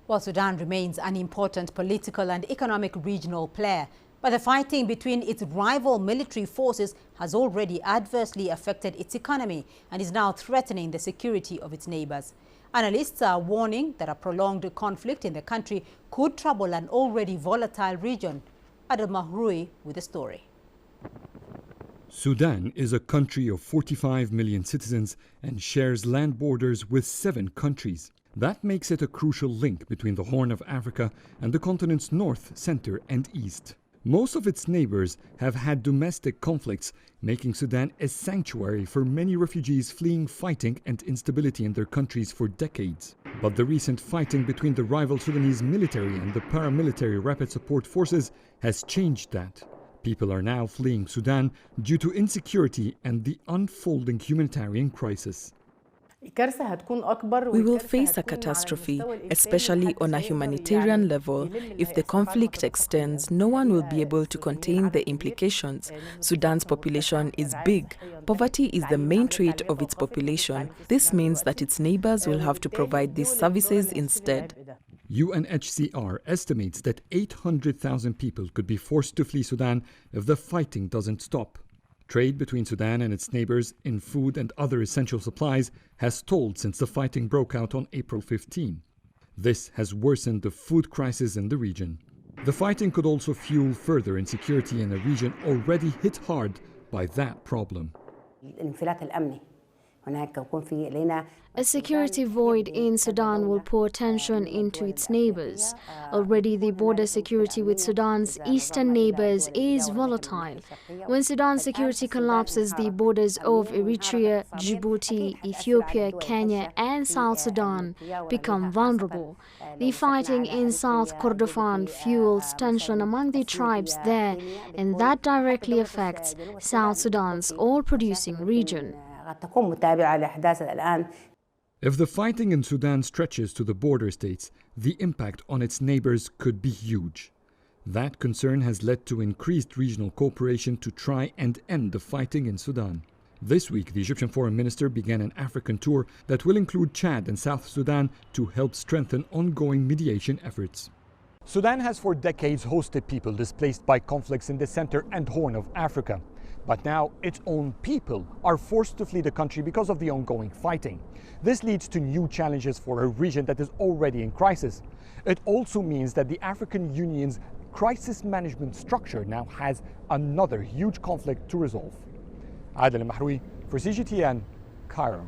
Well, Sudan remains an important political and economic regional player, but the fighting between its rival military forces has already adversely affected its economy and is now threatening the security of its neighbors. Analysts are warning that a prolonged conflict in the country could trouble an already volatile region. Adel Mahrui with the story. Sudan is a country of 45 million citizens and shares land borders with 7 countries. That makes it a crucial link between the Horn of Africa and the continent's north, center, and east. Most of its neighbors have had domestic conflicts, making Sudan a sanctuary for many refugees fleeing fighting and instability in their countries for decades. But the recent fighting between the rival Sudanese military and the paramilitary rapid support forces has changed that. People are now fleeing Sudan due to insecurity and the unfolding humanitarian crisis. We will face a catastrophe, especially on a humanitarian level. If the conflict extends, no one will be able to contain the implications. Sudan's population is big. Poverty is the main trait of its population. This means that its neighbors will have to provide these services instead. UNHCR estimates that 800,000 people could be forced to flee Sudan if the fighting doesn't stop. Trade between Sudan and its neighbors in food and other essential supplies has stalled since the fighting broke out on April 15. This has worsened the food crisis in the region. The fighting could also fuel further insecurity in a region already hit hard by that problem. A security void in Sudan will pour tension into its neighbors. Already the border security with Sudan's eastern neighbors is volatile. When Sudan's security collapses, the borders of Eritrea, Djibouti, Ethiopia, Kenya and South Sudan become vulnerable. The fighting in South Kordofan fuels tension among the tribes there, and that directly affects South Sudan's oil-producing region. If the fighting in Sudan stretches to the border states, the impact on its neighbors could be huge. That concern has led to increased regional cooperation to try and end the fighting in Sudan. This week, the Egyptian foreign minister began an African tour that will include Chad and South Sudan to help strengthen ongoing mediation efforts. Sudan has for decades hosted people displaced by conflicts in the center and Horn of Africa. But now its own people are forced to flee the country because of the ongoing fighting. This leads to new challenges for a region that is already in crisis. It also means that the African Union's crisis management structure now has another huge conflict to resolve. Adel Mahrui for CGTN, Cairo.